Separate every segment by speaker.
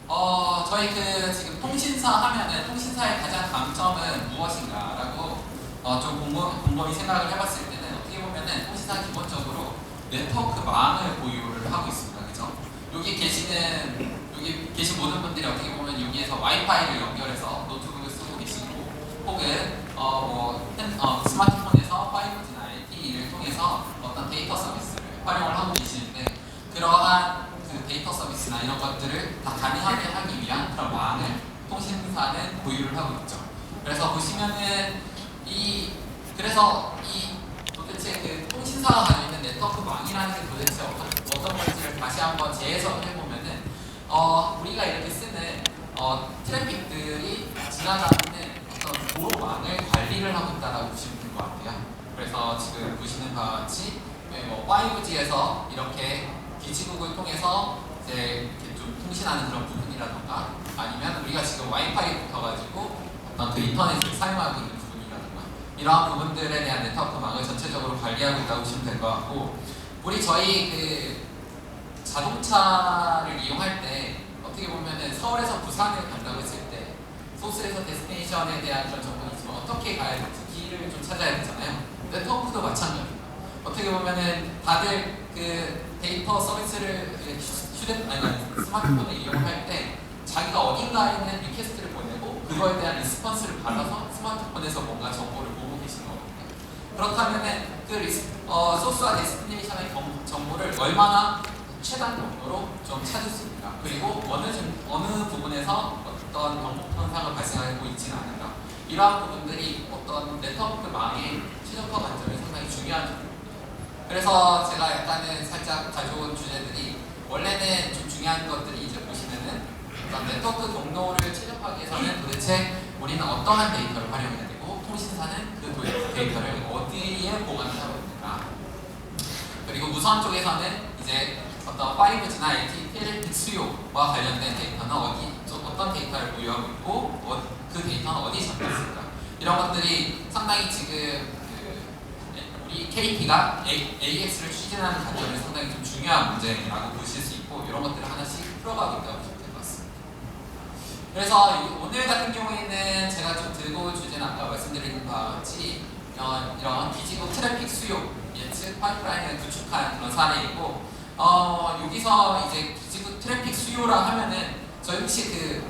Speaker 1: 저희 지금 통신사 하면은 통신사의 가장 강점은 무엇인가라고 좀 곰곰이 생각을 해봤을 때는 어떻게 보면은 통신사 기본적으로 네트워크망을 보유를 하고 있습니다. 그죠? 여기 계신 모든 분들이 어떻게 보면 여기에서 와이파이를 연결해서 노트북을 쓰고 계시고 혹은 스마트폰에서 5G나 LTE를 통해서 어떤 데이터 서비스를 활용을 하고 계시는데 그러한 데이터 서비스나 이런 것들을 다 가능하게 하기 위한 그런 망을 통신사는 보유를 하고 있죠. 그래서 보시면은 도대체 통신사가 가지고 있는 네트워크망이라는 게 도대체 어떤 건지를 다시 한번 재해석을 해보면은 우리가 이렇게 쓰는 트래픽들이 지나가는 어떤 도로망을 관리를 하고 있다라고 보시면 될 것 같아요. 그래서 지금 보시는 바와 같이 5G에서 이렇게 기지국을 통해서 이제 이렇게 좀 통신하는 그런 부분이라던가 아니면 우리가 지금 와이파이 붙어가지고 어떤 인터넷을 사용하고 있는 부분이라던가 이러한 부분들에 대한 네트워크망을 전체적으로 관리하고 있다고 보시면 될 것 같고 저희 자동차를 이용할 때 어떻게 보면은 서울에서 부산을 간다고 했을 때 소스에서 데스티네이션에 대한 그런 정보는 있지만 어떻게 가야 될지 길을 좀 찾아야 되잖아요. 네트워크도 마찬가지입니다. 어떻게 보면은 다들 데이터 서비스를 스마트폰을 이용할 때 자기가 어딘가에 있는 리퀘스트를 보내고 그거에 대한 리스폰스를 받아서 스마트폰에서 뭔가 정보를 보고 계시는 거거든요. 그렇다면은 소스와 데스티네이션의 정보를 얼마나 최단 경로로 좀 찾을 수 있는가, 그리고 어느 부분에서 어떤 정보 현상을 발생하고 있지는 않은가, 이러한 부분들이 어떤 네트워크망의 최적화 관점이 상당히 중요한 점입니다. 그래서 제가 약간은 살짝 가져온 주제들이 원래는 좀 중요한 것들이 이제 보시면은 어떤 네트워크 경로를 최적화하기 위해서는 도대체 우리는 어떠한 데이터를 활용해야 되고 통신사는 그 데이터를 어디에 보관을 하고 있는가, 그리고 무선 쪽에서는 이제 어떤 5G나 LTE 트래픽 수요와 관련된 데이터는 어떤 데이터를 보유하고 있고 그 데이터는 어디에 잡혀 있을까, 이런 것들이 상당히 지금 우리 KT가 AX를 추진하는 관점이 상당히 좀 중요한 문제라고 보실 수 있고 이런 것들을 하나씩 풀어가고 있다고 보시면 될 것 같습니다. 그래서 오늘 같은 경우에는 제가 좀 들고 온 주제는 아까 말씀드린 바와 같이 이런 기지국 트래픽 수요 예측 파이프라인을 구축한 그런 사례이고 여기서 이제 기지국 트래픽 수요라 하면은 저희 혹시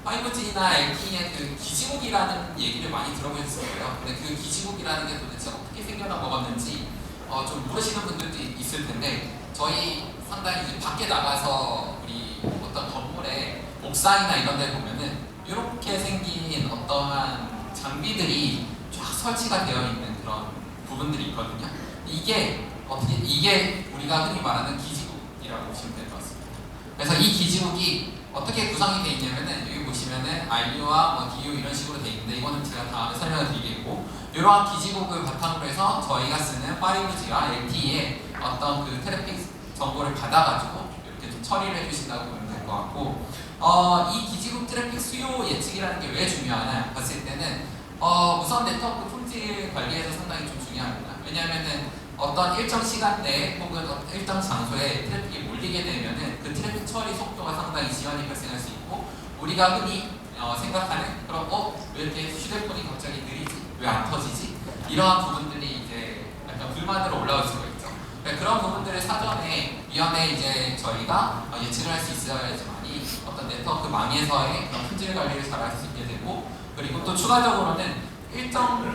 Speaker 1: 5G나 LTE의 기지국이라는 얘기를 많이 들어보셨을 거예요. 근데 그 기지국이라는 게 도대체 어떻게 생겨나먹었는지 좀 모르시는 분들도 있을 텐데 저희 상당히 이제 밖에 나가서 우리 어떤 건물의 옥상이나 이런 데 보면은 이렇게 생긴 어떠한 장비들이 쫙 설치가 되어 있는 그런 부분들이 있거든요. 이게 우리가 흔히 말하는 기지국이라고 보시면 될 것 같습니다. 그래서 이 기지국이 어떻게 구성이 되어 있냐면은 여기 보시면은 RU와 DU 이런 식으로 되어 있는데 이거는 제가 다음에 설명을 드리겠고, 이러한 기지국을 바탕으로 해서 저희가 쓰는 5G와 LTE의 어떤 트래픽 정보를 받아가지고 이렇게 좀 처리를 해주신다고 보면 될 것 같고, 이 기지국 트래픽 수요 예측이라는 게 왜 중요하냐 봤을 때는 우선 네트워크 품질 관리에서 상당히 좀 중요합니다. 왜냐하면은 어떤 일정 시간대에 혹은 일정 장소에 트래픽이 몰리게 되면은 그 트래픽 처리 속도가 상당히 지연이 발생할 수 있고, 우리가 흔히 생각하는 그럼 왜 이렇게 휴대폰이 갑자기 느리지? 왜 안 터지지? 이러한 부분들이 이제 약간 불만으로 올라올 수가 있죠. 그런 부분들을 사전에 미연에 이제 저희가 예측을 할 수 있어야지만이 어떤 네트워크 망에서의 그런 품질 관리를 잘 할 수 있게 되고, 그리고 또 추가적으로는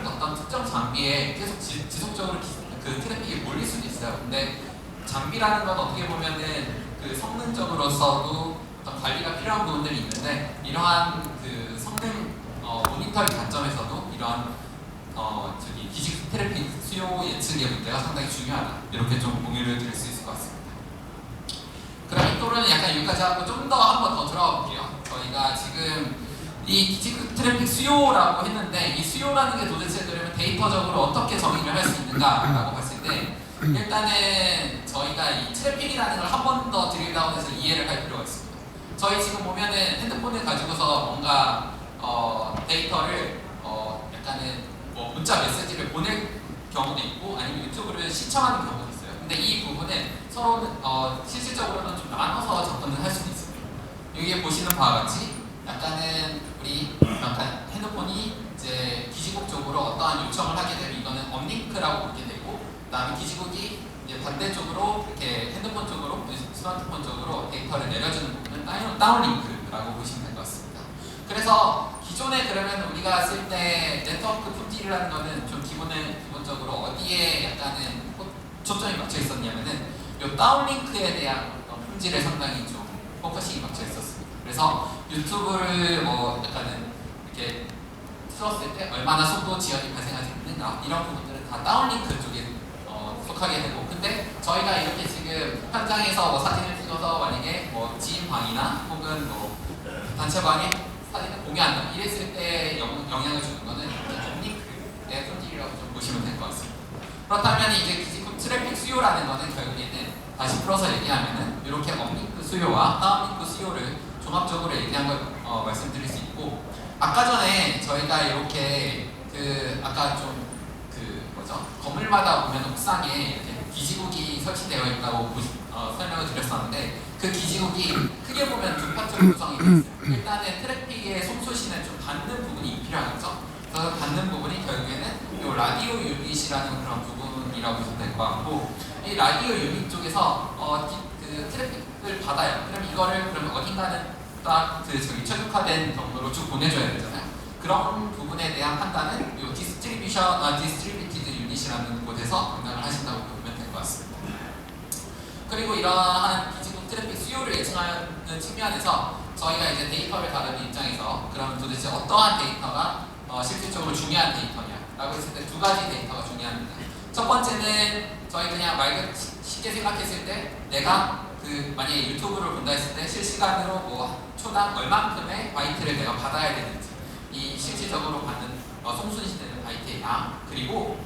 Speaker 1: 어떤 특정 장비에 계속 지속적으로 트래픽이 몰릴 수도 있어요. 근데 장비라는 건 어떻게 보면은 성능적으로서도 어떤 관리가 필요한 부분들이 있는데 이러한 성능 모니터링 관점에서도 이러한 기지국 트래픽 수요 예측의 문제가 상당히 중요하다, 이렇게 좀 공유를 드릴 수 있을 것 같습니다. 그럼 이 토론은 약간 여기까지 하고 좀 더 한번 더 들어가 볼게요. 저희가 지금 이 기지국 트래픽 수요라고 했는데 이 수요라는 게 도대체 그러면 데이터적으로 어떻게 정의를 할 수 있는가라고 봤을 때 일단은 저희가 이 트래픽이라는 걸 한 번 더 드릴다운해서 이해를 할 필요가 있습니다. 저희 지금 보면은 핸드폰을 가지고서 뭔가 데이터를 약간은 문자 메시지를 보낼 경우도 있고 아니면 유튜브를 시청하는 경우도 있어요. 근데 이 부분은 서로는 실질적으로는 좀 나눠서 접근을 할 수도 있습니다. 여기에 보시는 바와 같이 약간은 우리 약간 핸드폰이 이제 기지국 쪽으로 어떠한 요청을 하게 되면 이거는 업링크라고 부르게 되고, 그다음에 기지국이 이제 반대쪽으로 이렇게 핸드폰 쪽으로, 스마트폰 쪽으로 데이터를 내려주는 부분은 다운링크라고 보시면 될 것 같습니다. 그래서 기존에 그러면 우리가 쓸 때 네트워크 품질이라는 거는 좀 기본적으로 어디에 약간은 초점이 맞춰 있었냐면은 이 다운링크에 대한 품질에 상당히 좀 포커싱이 맞춰 있었습니다. 그래서 유튜브를 뭐 약간은 이렇게 틀었을 때 얼마나 속도 지연이 발생하지 않는가 이런 부분들은 다 다운링크 쪽에 속하게 되고, 근데 저희가 이렇게 지금 현장에서 뭐 사진을 찍어서 만약에 뭐 지인 방이나 혹은 뭐 단체방에 사진을 공유한다 이랬을 때 영향을 주는 거는 업링크의 품질이라고 좀 보시면 될 것 같습니다. 그렇다면 이제 기지국 트래픽 수요라는 거는 결국에는 다시 풀어서 얘기하면은 이렇게 업링크 수요와 다운링크 수요를 종합적으로 얘기한 걸 말씀드릴 수 있고, 아까 전에 저희가 이렇게 아까 좀 건물마다 보면 옥상에 이렇게 기지국이 설치되어 있다고 설명을 드렸었는데, 그 기지국이 크게 보면 두 파트로 구성이 되어 있어요. 일단은 트래픽의 송소시는 좀 받는 부분이 필요하겠죠. 그래서 받는 부분이 결국에는 이 라디오 유닛이라는 그런 부분이라고 보시면 될 것 같고, 이 라디오 유닛 쪽에서 그 트래픽을 받아요. 그럼 이거를 그럼 어딘가는 딱 최적화된 경로로 쭉 보내줘야 되잖아요. 그런 부분에 대한 판단은 이 디스트리뷰티드 유닛이라는 곳에서 담당을 하신다고 보면 될 것 같습니다. 그리고 이러한 기지국 트래픽 수요를 예측하는 측면에서 저희가 이제 데이터를 다루는 입장에서 그럼 도대체 어떠한 데이터가 실질적으로 중요한 데이터냐라고 했을 때 두 가지 데이터가 중요합니다. 첫 번째는 저희 그냥 쉽게 생각했을 때 내가 만약에 유튜브를 본다 했을 때 실시간으로 뭐 초당 얼만큼의 바이트를 내가 받아야 되는지, 이 실질적으로 받는 송수시되는 바이트의 양, 그리고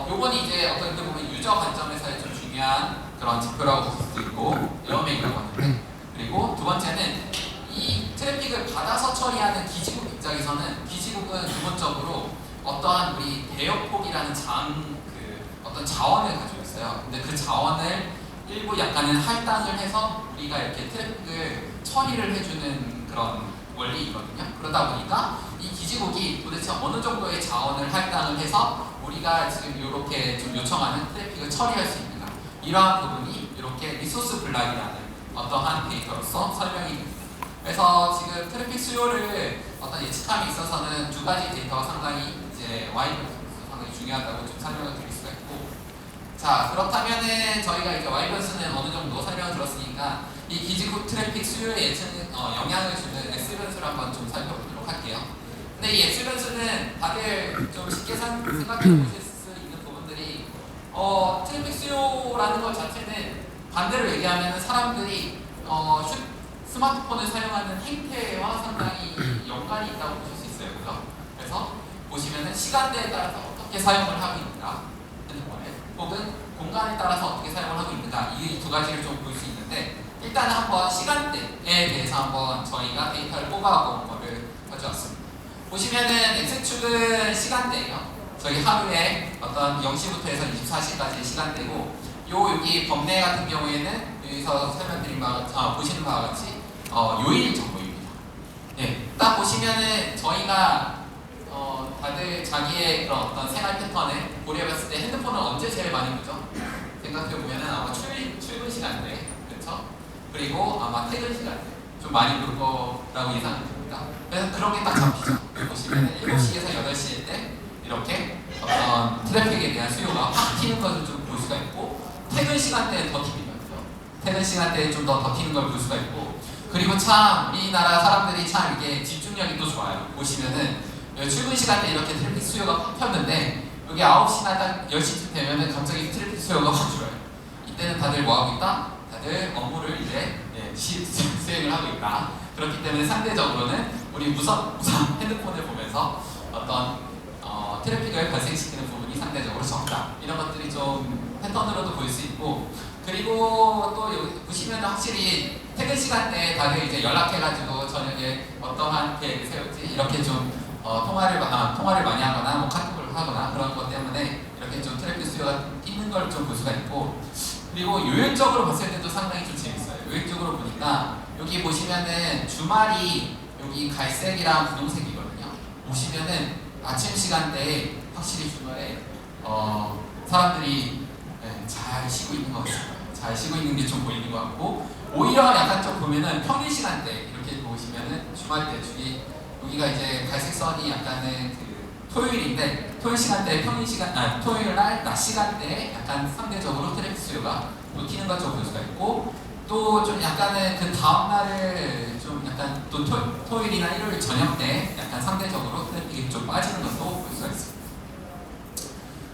Speaker 1: 요건 이제 어떤 때 보면 유저 관점에서의 좀 중요한 그런 지표라고 볼 수도 있고 에어맥이라고 하는데, 그리고 두 번째는 이 트래픽을 받아서 처리하는 기지국 입장에서는 기지국은 기본적으로 어떠한 우리 대역폭이라는 어떤 자원을 가지고 있어요. 근데 그 자원을 일부 약간은 할당을 해서 우리가 이렇게 트래픽을 처리를 해주는 그런 원리이거든요. 그러다 보니까 이 기지국이 도대체 어느 정도의 자원을 할당을 해서 우리가 지금 이렇게 좀 요청하는 트래픽을 처리할 수 있는가, 이러한 부분이 이렇게 리소스 블락이라는 어떠한 데이터로서 설명이 됩니다. 그래서 지금 트래픽 수요를 어떤 예측함에 있어서는 두 가지 데이터가 상당히 이제 상당히 중요하다고 좀 설명을 드릴 수가 있고, 자 그렇다면은 저희가 이제 와이번스는 어느 정도 설명을 들었으니까 이 기지국 트래픽 수요에 영향을 주는 X 변수를 한번 좀 살펴보도록 할게요. 근데 이 X 변수는 다들 좀 쉽게 생각해 보실 수 있는 부분들이 트래픽 수요라는 것 자체는 반대로 얘기하면 사람들이 스마트폰을 사용하는 행태와 상당히 연관이 있다고 보실 수 있어요. 그죠? 그래서 보시면은 시간대에 따라서 어떻게 사용을 하고 있는가, 핸드폰을, 혹은 공간에 따라서 어떻게 사용을 하고 있는가, 이 두 가지를 좀 볼 수 있는데, 일단은 한번 시간대에 대해서 한번 저희가 데이터를 뽑아본 거를 가져왔습니다. 보시면은 X축은 시간대예요. 저희 하루에 어떤 0시부터 해서 24시까지의 시간대고, 여기 범례 같은 경우에는 여기서 설명드린 보시는 바와 같이 요일 정보입니다. 네, 딱 보시면은 저희가 다들 자기의 그런 어떤 생활 패턴을 고려해봤을 때 핸드폰을 언제 제일 많이 보죠? 생각해보면은 아마 출근 시간대, 그렇죠? 그리고 아마 퇴근 시간대 좀 많이 볼 거라고 예상됩니다. 그래서 그런 게 딱 잡히죠. 보시면은 7시에서 8시일 때 이렇게 어떤 트래픽에 대한 수요가 확 튀는 것을 좀 볼 수가 있고, 퇴근 시간대에 더 튀는 거죠. 퇴근 시간대에 좀 더 튀는 걸 볼 수가 있고, 그리고 참 우리나라 사람들이 참 이게 집중력이 또 좋아요. 보시면은 출근 시간대 이렇게 트래픽 수요가 확 폈는데 여기 9시나 딱 10시쯤 되면은 갑자기 트래픽 수요가 확 줄어요. 이때는 다들 뭐 하고 있다? 다들 업무를 이제 수행을 하고 있다. 그렇기 때문에 상대적으로는 우리 무선 핸드폰을 보면서 어떤 트래픽을 발생시키는 부분이 상대적으로 적다. 이런 것들이 좀 패턴으로도 보일 수 있고, 그리고 또 여기 보시면 확실히 퇴근 시간대에 다들 이제 연락해가지고 저녁에 어떠한 계획을 세울지 이렇게 좀 통화를 많이 하거나 뭐 카톡을 하거나 그런 것 때문에 이렇게 좀 트래픽 수요가 있는 걸 좀 볼 수가 있고, 그리고 요일적으로 봤을 때도 상당히 좀 재밌어요. 요일적으로 보니까 여기 보시면은 주말이 여기 갈색이랑 분홍색이거든요. 보시면은 아침 시간대에 확실히 주말에 사람들이 잘 쉬고 있는 것 같습니다. 잘 쉬고 있는 게 좀 보이는 것 같고, 오히려 약간 좀 보면은 평일 시간대 이렇게 보시면은 주말 때 여기가 이제 갈색 선이 약간은 그 토요일인데 토요일 시간대 토요일 날 낮 시간대에 약간 상대적으로 트래픽 수요가 놓이는 것 좀 볼 수가 있고, 또 좀 약간은 그 다음 날을 좀 약간 또 토요일이나 일요일 저녁 때 약간 상대적으로 트래픽이 좀 빠지는 것도 볼 수가 있습니다.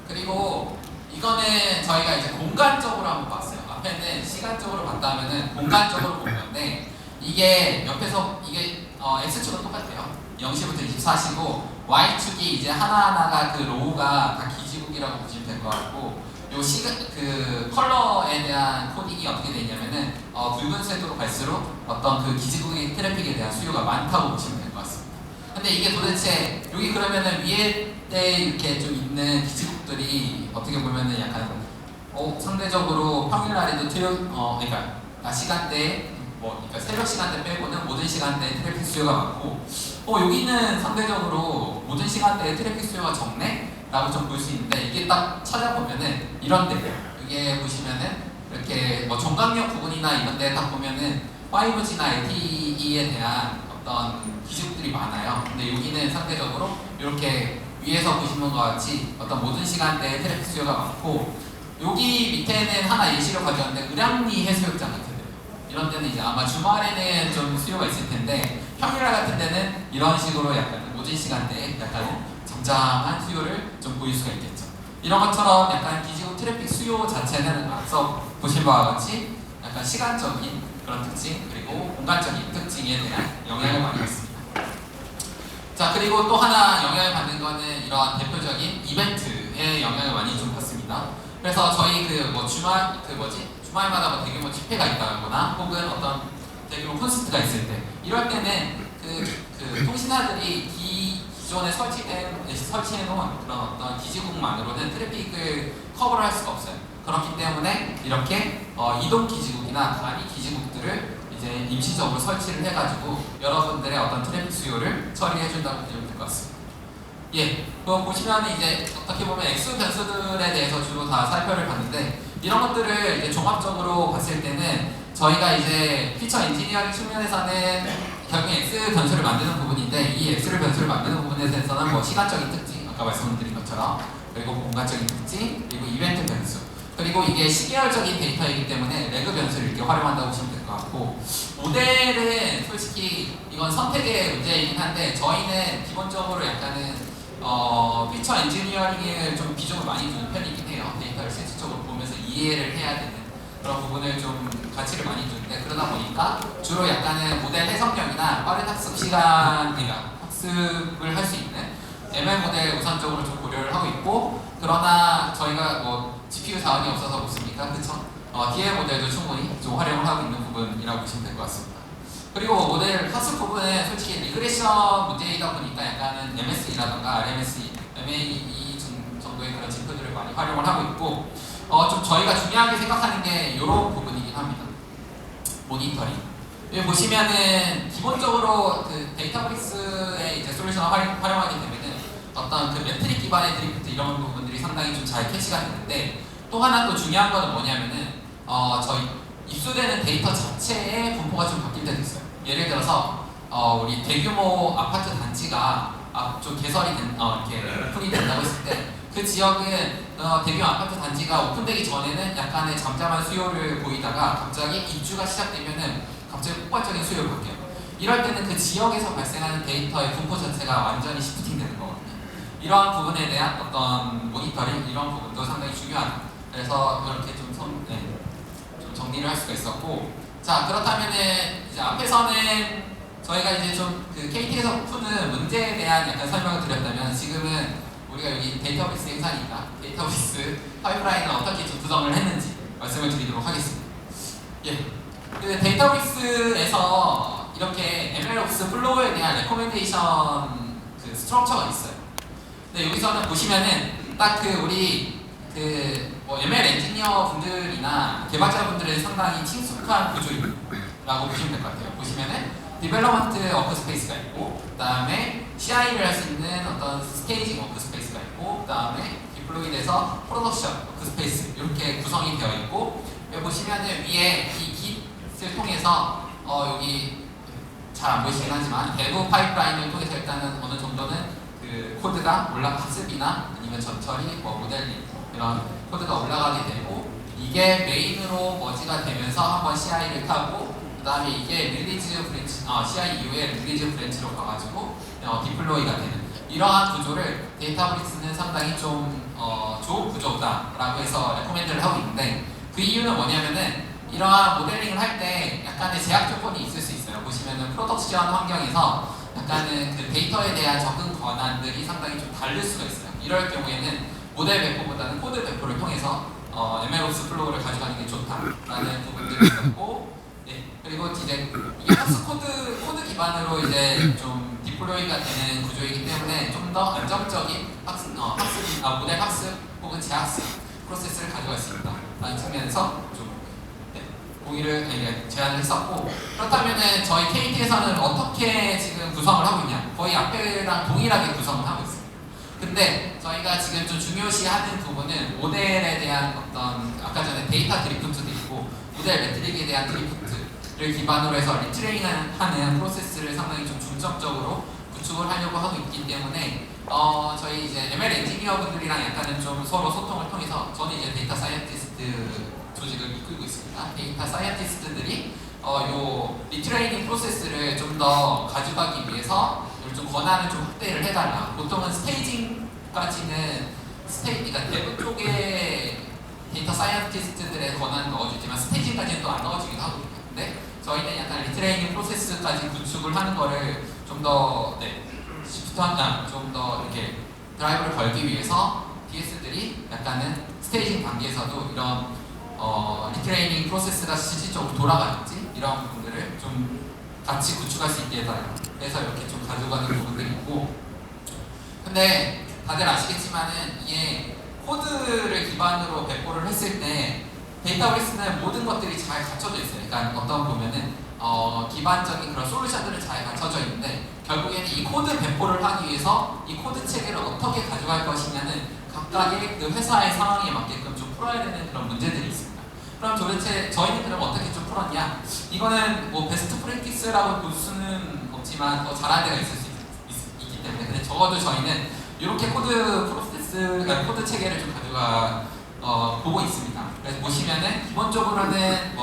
Speaker 1: 그리고 이거는 저희가 이제 공간적으로 한번 봤어요. 앞에는 시간적으로 봤다면은 공간적으로 본 건데, 이게 옆에서 이게 X축은 똑같아요. 0시부터 24시고 Y축이 이제 하나하나가 그 로우가 다 기지국이라고 보시면 될 것 같고, 요 그 컬러에 대한 코딩이 어떻게 되냐면은 붉은색으로 갈수록 어떤 그 기지국의 트래픽에 대한 수요가 많다고 보시면 될 것 같습니다. 근데 이게 도대체 여기 그러면은 위에 때 이렇게 좀 있는 기지국들이 어떻게 보면은 약간 상대적으로 평일날에도 그러니까 낮 시간대 그러니까 새벽 시간대 빼고는 모든 시간대에 트래픽 수요가 많고, 여기는 상대적으로 모든 시간대에 트래픽 수요가 적네? 라고 좀 볼 수 있는데, 이게 딱 찾아보면은 이런데 이게 보시면은 이렇게 종강역 부분이나 이런 데 딱 보면은 5G나 LTE에 대한 어떤 기지국들이 많아요. 근데 여기는 상대적으로 이렇게 위에서 보시는 것 같이 어떤 모든 시간대에 트래픽 수요가 많고, 여기 밑에는 하나 예시로 가져왔는데 의량리 해수욕장 같은 데, 이런 데는 이제 아마 주말에는 좀 수요가 있을 텐데 평일날 같은 데는 이런 식으로 약간 모든 시간대에 약간 잠잠한 수요를 좀 보일 수가 있겠죠. 이런 것처럼 약간 기지국 트래픽 수요 자체는 앞서 보신 바와 같이 약간 시간적인 그런 특징, 그리고 공간적인 특징에 대한 영향을 많이 받습니다. 자, 그리고 또 하나 영향을 받는 거는 이러한 대표적인 이벤트에 영향을 많이 좀 받습니다. 그래서 저희 주말마다 대규모 집회가 있다거나 혹은 어떤 대규모 콘서트가 있을 때, 이럴 때는 그 통신사들이 기존에 설치해놓은 그런 어떤 기지국만으로는 트래픽을 커버를 할 수가 없어요. 그렇기 때문에 이렇게 이동 기지국이나 단위 기지국들을 이제 임시적으로 설치를 해가지고 여러분들의 어떤 트래픽 수요를 처리해준다고 보시면 될 것 같습니다. 예, 보시면 이제 어떻게 보면 X 변수들에 대해서 주로 다 살펴를 봤는데, 이런 것들을 이제 종합적으로 봤을 때는 저희가 이제 피처 엔지니어링 측면에서는 결국에 X 변수를 만드는 부분인데, 이 X 변수를 만드는 부분에 대해서는 시간적인 특징, 아까 말씀드린 것처럼, 그리고 공간적인 특징, 그리고 이벤트 변수, 그리고 이게 시계열적인 데이터이기 때문에 레그 변수를 이렇게 활용한다고 보시면 될 것 같고, 모델은 솔직히 이건 선택의 문제이긴 한데 저희는 기본적으로 약간은 피처 엔지니어링에 좀 비중을 많이 두는 편이긴 해요. 데이터를 실질적으로 보면서 이해를 해야 되는 그런 부분을 좀 가치를 많이 두는데, 그러다 보니까 주로 약간은 모델 해석력이나 빠른 학습 시간, 그러니까 학습을 할 수 있는 ML 모델 우선적으로 좀 고려를 하고 있고, 그러나 저희가 GPU 자원이 없어서 그렇습니까? 그쵸? DL 모델도 충분히 좀 활용을 하고 있는 부분이라고 보시면 될 것 같습니다. 그리고 모델 학습 부분은 솔직히 리그레션 문제이다 보니까 약간은 MSE라던가 RMSE, MAE 정도의 그런 지표들을 많이 활용을 하고 있고, 좀 저희가 중요하게 생각하는 게 이런 부분이긴 합니다. 모니터링. 여기 보시면은 기본적으로 그 데이터베이스의 이제 솔루션을 활용하게 되면은 어떤 그 매트릭 기반의 드리프트 이런 부분들이 상당히 좀 잘 캐치가 되는데, 또 하나 또 중요한 거는 뭐냐면은 저희 입수되는 데이터 자체의 분포가 좀 바뀔 때도 있어요. 예를 들어서 우리 대규모 아파트 단지가 좀 개설이 이렇게 오픈이 된다고 했을 때, 그 지역은 대규모 아파트 단지가 오픈되기 전에는 약간의 잠잠한 수요를 보이다가 갑자기 입주가 시작되면은 갑자기 폭발적인 수요를 바뀌어요. 이럴 때는 그 지역에서 발생하는 데이터의 분포 자체가 완전히 시프팅 되는 거거든요. 이러한 부분에 대한 어떤 모니터링, 이런 부분도 상당히 중요하다. 그래서 이렇게 좀 정리를 할 수가 있었고, 자, 그렇다면은 이제 앞에서는 저희가 이제 좀 그 KT에서 푸는 문제에 대한 약간 설명을 드렸다면, 지금은 우리가 여기 데이터베이스 행사니까 데이터베이스 파이프라인을 어떻게 좀 구성을 했는지 말씀을 드리도록 하겠습니다. 예, 그 데이터베이스에서 이렇게 MLOps 플로우에 대한 레코멘데이션 그 스트럭처가 있어요. 근데 여기서는 보시면은 딱 우리 ML 엔지니어 분들이나 개발자 분들은 상당히 친숙한 구조입니다. 라고 보시면 될 것 같아요. 보시면은 디벨로먼트 워크스페이스가 있고, 그 다음에 CI를 할 수 있는 어떤 스테이징 워크스페이스가 있고, 그 다음에 디플로이드에서 프로덕션 워크스페이스 이렇게 구성이 되어 있고, 여기 보시면은 위에 이 Git을 통해서 여기 잘 안 보이시긴 하지만 대부 파이프라인을 통해서 일단은 어느 정도는 그 코드가 학습이나 아니면 전처리, 모델링 이런 코드가 올라가게 되고, 이게 메인으로 머지가 되면서 한번 CI를 타고, 그 다음에 이게 릴리즈 브랜치, CI 이후에 릴리즈 브랜치로 가가지고 디플로이가 되는 이러한 구조를 데이터브릭스는 상당히 좀 좋은 구조다라고 해서 레코멘드를 하고 있는데, 그 이유는 뭐냐면은 이러한 모델링을 할 때 약간의 제약 조건이 있을 수 있어요. 보시면은 프로덕션 환경에서 약간은 그 데이터에 대한 접근 권한들이 상당히 좀 다를 수가 있어요. 이럴 경우에는 모델 배포보다는 코드 배포를 통해서 MLOps 플로우를 가져가는 게 좋다라는 부분들이 있었고, 네, 그리고 이제 이게 학습 코드 기반으로 이제 좀 디플로이가 되는 구조이기 때문에 좀 더 안정적인 모델 학습 혹은 재학습 프로세스를 가져갈 수 있다라는 측면에서 좀 공의를 제안을 했었고, 그렇다면은 저희 KT에서는 어떻게 지금 구성을 하고 있냐? 거의 앞에랑 동일하게 구성을 하고 있습니다. 근데 저희가 지금 좀 중요시하는 부분은 모델에 대한 어떤 아까 전에 데이터 드리프트도 있고 모델 매트릭에 대한 드리프트를 기반으로 해서 리트레이닝하는 프로세스를 상당히 좀 중점적으로 구축을 하려고 하고 있기 때문에 저희 이제 ML 엔지니어 분들이랑 약간은 좀 서로 소통을 통해서, 저는 이제 데이터 사이언티스트 조직을 이끌고 있습니다. 데이터 사이언티스트들이 요 리트레이닝 프로세스를 좀 더 가져가기 위해서 좀 권한을 좀 확대를 해달라. 보통은 스테이징까지는 그러니까 대부 쪽에 데이터 사이언티스트들의 권한을 넣어주지만 스테이징까지는 또 안 넣어주기도 하거든요. 근데 저희는 약간 리트레이닝 프로세스까지 구축을 하는 거를 좀 더 좀 더 이렇게 드라이브를 걸기 위해서 DS들이 약간은 스테이징 단계에서도 이런 리트레이닝 프로세스가 실질적으로 돌아가는지 이런 부분들을 좀 같이 구축할 수 있게 해달라. 그래서 이렇게 좀 가져가는 부분들이 있고, 근데 다들 아시겠지만은 이게 코드를 기반으로 배포를 했을 때 데이터베이스는 모든 것들이 잘 갖춰져 있어요. 그러니까 어떤 보면은 기반적인 그런 솔루션들은 잘 갖춰져 있는데, 결국에는 이 코드 배포를 하기 위해서 이 코드 체계를 어떻게 가져갈 것이냐는 각각의 그 회사의 상황에 맞게끔 좀 풀어야 되는 그런 문제들이 있습니다. 그럼 도대체 저희는 그럼 어떻게 좀 풀었냐? 이거는 뭐 베스트 프랙티스라고 볼 수는 없지만 더 잘하는 데가 있을 수 있기 때문에, 근데 적어도 저희는 이렇게 코드 체계를 좀 가져가 보고 있습니다. 그래서 보시면은 기본적으로는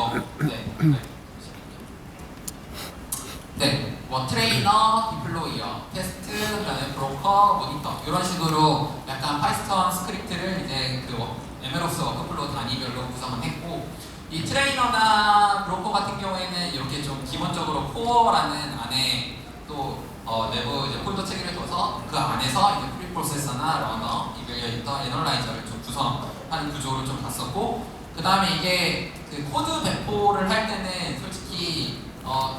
Speaker 1: 트레이너, 디플로이어, 테스트, 그다음에 브로커, 모니터 이런 식으로 약간 파이썬 스크립트를 이제 그 MLOps 워크플로우 단위별로 구성을 했고, 이 트레이너나 브로커 같은 경우에는 이렇게 좀 기본적으로 코어라는 안에 또 내부 이제 폴더 체계를 둬서 그 안에서 이제 프리프로세서나 러너, 이벨리에이터, 애널라이저를 좀 구성하는 구조로 좀 갔었고, 그 다음에 이게 그 코드 배포를 할 때는 솔직히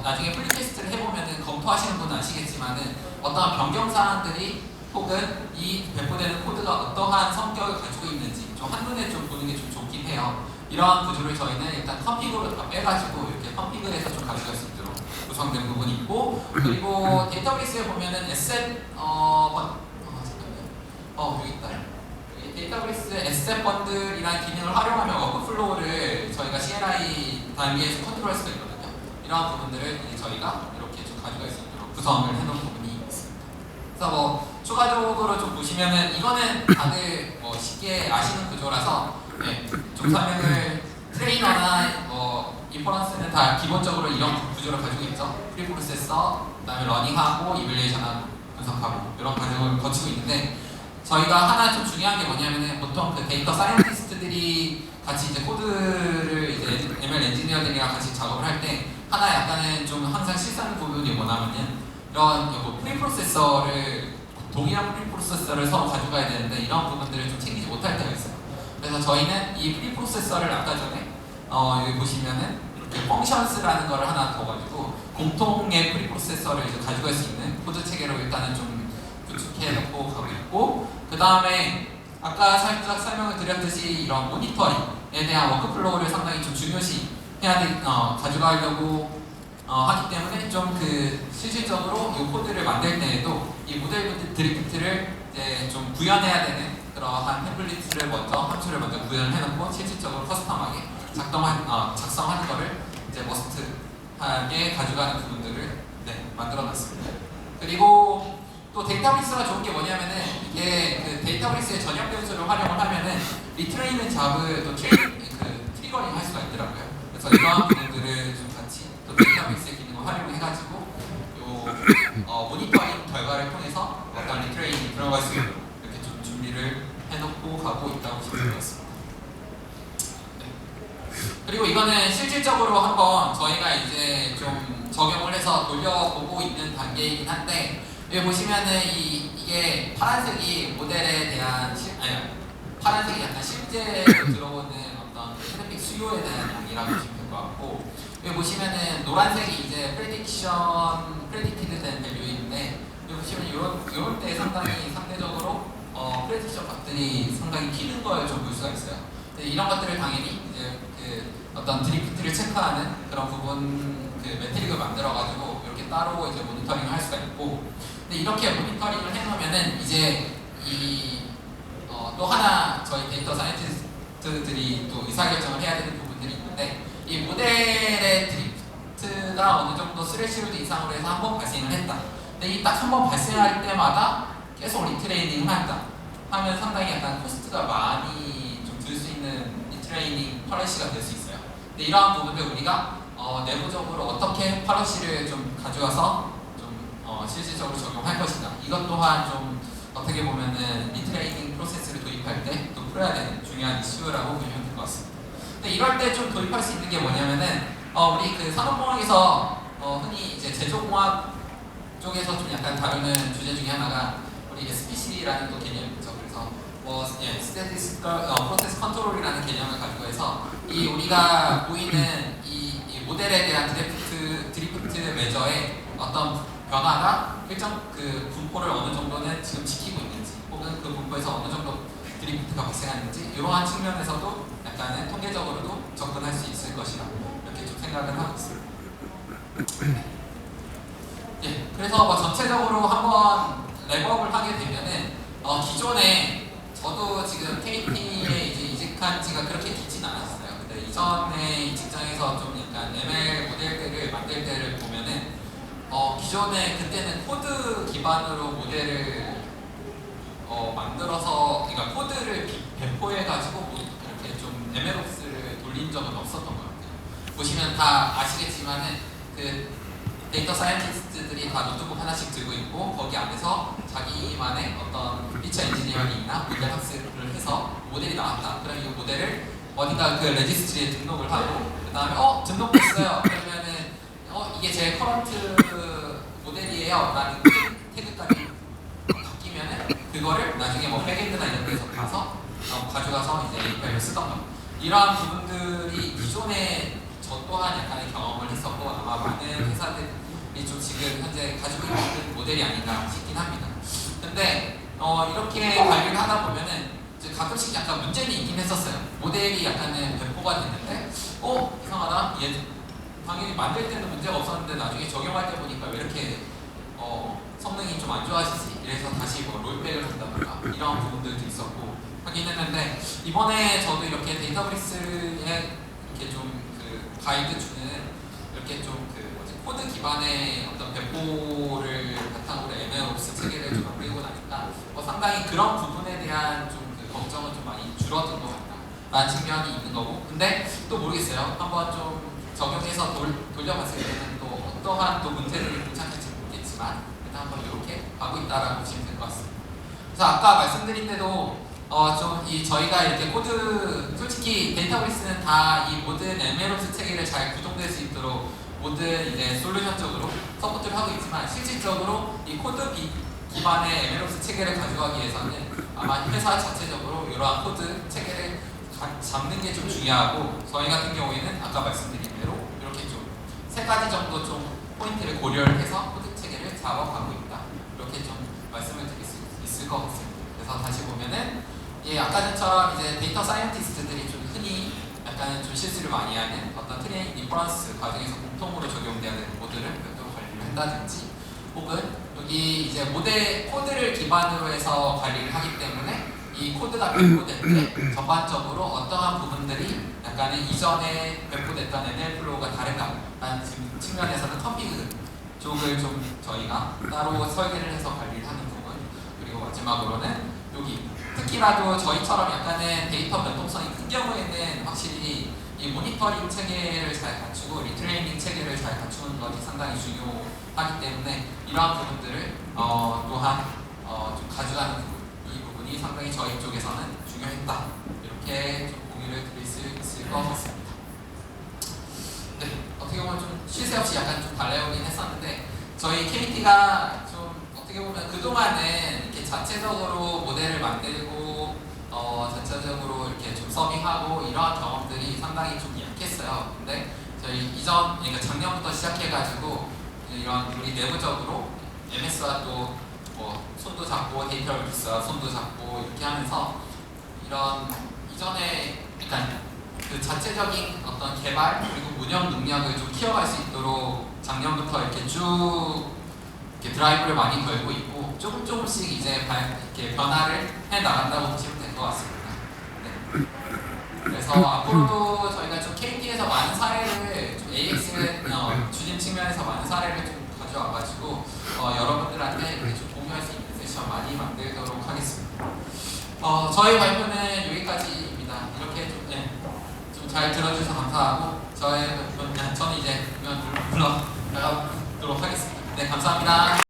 Speaker 1: 나중에 플리 테스트를 해보면은 검토하시는 분은 아시겠지만은 어떠한 변경 사항들이 혹은 이 배포되는 코드가 어떠한 성격을 가지고 있는지 좀 한눈에 좀 보는 게 좀 좋긴 해요. 이러한 구조를 저희는 일단 컴피그로 다 빼가지고 이렇게 컴피그해서 좀 가져갈 수 있도록 구성된 부분이 있고, 그리고 데이터베이스에 보면은 에셋 여기 있다. 데이터베이스 에셋 번들이라는 기능을 활용하면 워크플로우를 저희가 CLI 단계에서 컨트롤할 수가 있거든요. 이러한 부분들을 이제 저희가 이렇게 좀 가져갈 수 있도록 구성을 해놓은 부분이 있습니다. 그래서 추가적으로 좀 보시면은 이거는 다들 쉽게 아시는 구조라서 좀 설명을, 트레이너나 인퍼런스는 다 기본적으로 이런 구조를 가지고 있죠. 프리프로세서, 그다음에 러닝하고 이밸리에이션하고 분석하고 이런 과정을 거치고 있는데, 저희가 하나 좀 중요한 게 뭐냐면은 보통 그 데이터 사이언티스트들이 같이 이제 코드를 이제 ML 엔지니어들이랑 같이 작업을 할 때 하나 약간은 좀 항상 실수하는 부분이 뭐냐면은 이런 프리프로세서를 동일한 프리프로세서를 서로 가져가야 되는데 이런 부분들을 좀 챙기지 못할 때가 있어요. 그래서 저희는 이 프리프로세서를 아까 전에 여기 보시면은 이렇게 펑션스라는 걸 하나 더 가지고 공통의 프리프로세서를 이제 가져갈 수 있는 코드 체계로 일단은 좀 구축해 놓고 가고 있고, 그 다음에 아까 살짝 설명을 드렸듯이 이런 모니터링에 대한 워크플로우를 상당히 좀 중요시 해야 가져가려고 하기 때문에 좀 실질적으로 이 코드를 만들 때에도 이 모델 드리프트를 이제 좀 구현해야 되는 그러한 템플릿을 함수를 먼저 구현을 해놓고 실질적으로 커스텀하게 작성하는 거를 이제 머스트하게 가져가는 부분들을 만들어놨습니다. 그리고 또 데이터베이스가 좋은 게 뭐냐면은 이게 데이터베이스의 전형 변수를 활용을 하면은 리트레이는 잡을 또 트리거링 할 수가 있더라고요. 그래서 이러한 부분들을 좀 같이 또 데이터베이스의 기능을 활용해가지고 모니터링 결과를 통해서 어떤 리트레이닝이 들어갈 수 있도록 이렇게 좀 준비를 해놓고 가고 있다고 보시면 되겠습니다. 그리고 이거는 실질적으로 한번 저희가 이제 좀 적용을 해서 돌려보고 있는 단계이긴 한데, 여기 보시면은 이게 파란색이 모델에 대한 파란색이 약간 실제로 들어오는 어떤 트래픽 수요에 대한 양이라고 보시면 될 것 같고, 여기 보시면은 노란색이 이제 프레디키드 된 밸류인데, 여기 보시면 이런 때 상대적으로 프레디션 값들이 상당히 튀는 걸 좀 볼 수가 있어요. 이런 것들을 당연히 이제 어떤 드리프트를 체크하는 그런 부분 매트릭을 만들어가지고 이렇게 따로 이제 모니터링을 할 수가 있고, 근데 이렇게 모니터링을 해놓으면은 이제 또 하나 저희 데이터 사이언티스트들이 또 의사결정을 해야 되는 부분들이 있는데, 이 모델의 드리프트가 어느 정도 스레시홀드 이상으로 해서 한 번 발생을 했다. 근데 이 딱 한 번 발생할 때마다 계속 리트레이닝을 한다 하면 상당히 약간 코스트가 많이 좀 들 수 있는 리트레이닝 펄러시가 될 수 있어요. 근데 이러한 부분들 우리가 내부적으로 어떻게 펄러시를 좀 가져와서 좀 실질적으로 적용할 것이다. 이것 또한 좀 어떻게 보면은 리트레이닝 프로세스를 도입할 때 또 풀어야 되는 중요한 이슈라고 보시면 될 것 같습니다. 근데 이럴 때 좀 도입할 수 있는 게 뭐냐면은 우리 산업공학에서 흔히 이제 제조공학 쪽에서 좀 약간 다루는 주제 중에 하나가 우리 SPC라는 또 개념이 있죠. 그래서 Statistical Process Control이라는 개념을 가지고 해서 이 우리가 보이는 이 모델에 대한 드리프트 매저의 어떤 변화가 일정 분포를 어느 정도는 지금 지키고 있는지, 혹은 그 분포에서 어느 정도 드리프트가 발생하는지, 이러한 측면에서도 약간은 통계적으로도 접근할 수 있을 것이라 이렇게 좀 생각을 하고 있습니다. 그래서 전체적으로 한번 랩업을 하게 되면은 기존에 저도 지금 KT에 이제 이직한 지가 그렇게 길진 않았어요. 근데 이전에 직장에서 좀 약간 ML 모델들을 만들 때를 보면은 기존에 그때는 코드 기반으로 모델을 만들어서, 그러니까 코드를 배포해가지고 이렇게 좀 MLOps를 돌린 적은 없었던 것 같아요. 보시면 다 아시겠지만은 데이터 사이언티스트들이 다 노트북 하나씩 들고 있고, 거기 안에서 자기만의 어떤 피처 엔지니어링이나 모델 학습을 해서 모델이 나왔다. 그럼 이 모델을 어딘가 레지스트리에 등록을 하고, 그 다음에 등록했어요. 그러면은 이게 제 커런트 모델이에요 라는 태그까지 바뀌면은 그거를 나중에 백엔드나 이런 데서 가서 가져가서 이제 API를 쓰던가, 이러한 부분들이 기존에 저 또한 약간의 경험을 했었고, 아마 많은 회사들이 좀 지금 현재 가지고 있는 모델이 아닌가 싶긴 합니다. 근데 이렇게 관리를 하다 보면은 이제 가끔씩 약간 문제는 있긴 했었어요. 모델이 약간은 배포가 됐는데 이상하다. 얘 당연히 만들 때는 문제가 없었는데 나중에 적용할 때 보니까 왜 이렇게 성능이 좀 안 좋아지지? 이래서 다시 롤백을 한다던가 이런 부분들도 있었고 하긴 했는데, 이번에 저도 이렇게 데이터베이스에 이렇게 좀 가이드 주는 이렇게 좀 코드 기반의 어떤 배포를 바탕으로 MLOps 체계를 좀 만들고 나니까 상당히 그런 부분에 대한 좀 걱정은 좀 많이 줄어든 것 같다라는 측면이 있는 거고, 근데 또 모르겠어요. 한번 좀 적용해서 돌려봤을 때는 또 어떠한 또 문제들이 봉착할지 모르겠지만 일단 한번 이렇게 가고 있다라고 보시면 될 것 같습니다. 그래서 아까 말씀드린 대로 저희가 이렇게 코드, 솔직히 데이터베이스는 다 이 모든 MLOps 체계를 잘 구동될 수 있도록 모든 이제 솔루션적으로 서포트를 하고 있지만, 실질적으로 이 코드 기반의 MLOps 체계를 가져가기 위해서는 아마 회사 자체적으로 이러한 코드 체계를 잡는 게 좀 중요하고, 저희 같은 경우에는 아까 말씀드린 대로 이렇게 좀 3가지 정도 좀 포인트를 고려를 해서 코드 체계를 잡아가고 있다. 이렇게 좀 말씀을 드릴 수 있을 것 같습니다. 그래서 다시 보면은 아까 전처럼 이제 데이터 사이언티스트들이 좀 흔히 약간 좀 실수를 많이 하는 어떤 어떤 트레이닝 리퍼런스 과정에서 공통으로 적용돼야 되는 모델을 별도로 관리를 한다든지, 혹은 여기 이제 모델 코드를 기반으로 해서 관리를 하기 때문에 이 코드가 배포될 때 전반적으로 어떠한 부분들이 약간의 이전에 배포됐던 NL 플로우가 다른가라는 측면에서는 컨피그 쪽을 좀 저희가 따로 설계를 해서 관리를 하는 부분, 그리고 마지막으로는 여기 특히라도 저희처럼 약간의 데이터 변동성이 큰 경우에는 확실히 이 모니터링 체계를 잘 갖추고 리트레이닝 체계를 잘 갖추는 것이 상당히 중요하기 때문에 이러한 부분들을 또한 좀 가져가는 부분, 이 부분이 상당히 저희 쪽에서는 중요했다, 이렇게 좀 공유를 드릴 수 있을 것 같습니다. 네, 어떻게 보면 좀 쉴 새 없이 약간 좀 달라오긴 했었는데, 저희 KT가 좀 어떻게 보면 그동안은 이렇게 자체적으로 모델을 만들고 자체적으로 이렇게 좀 서빙하고 이러한 경험들이 상당히 좀 약했어요. 근데 저희 이전, 그러니까 작년부터 시작해가지고 이런 우리 내부적으로 MS와 또 뭐 손도 잡고 데이터를 기스와 손도 잡고 이렇게 하면서 이런 이전에 그러니까 그 자체적인 어떤 개발 그리고 운영 능력을 좀 키워갈 수 있도록 작년부터 이렇게 쭉 이렇게 드라이브를 많이 걸고 있고, 조금씩 이제 이렇게 변화를 해 나간다고 보시면 될 것 같습니다. 네. 그래서 앞으로도 저희가 좀 KT에서 많은 사례를 좀 AX 주심 측면에서 많은 사례를 좀 가져와가지고 여러분들한테 이렇게 좀 공유할 수 있는 세션 많이 만들도록 하겠습니다. 저희 발표는 여기까지입니다. 이렇게 좀 잘 들어주셔서 감사하고 저는 이제 물러나가도록 하겠습니다. 네, 감사합니다.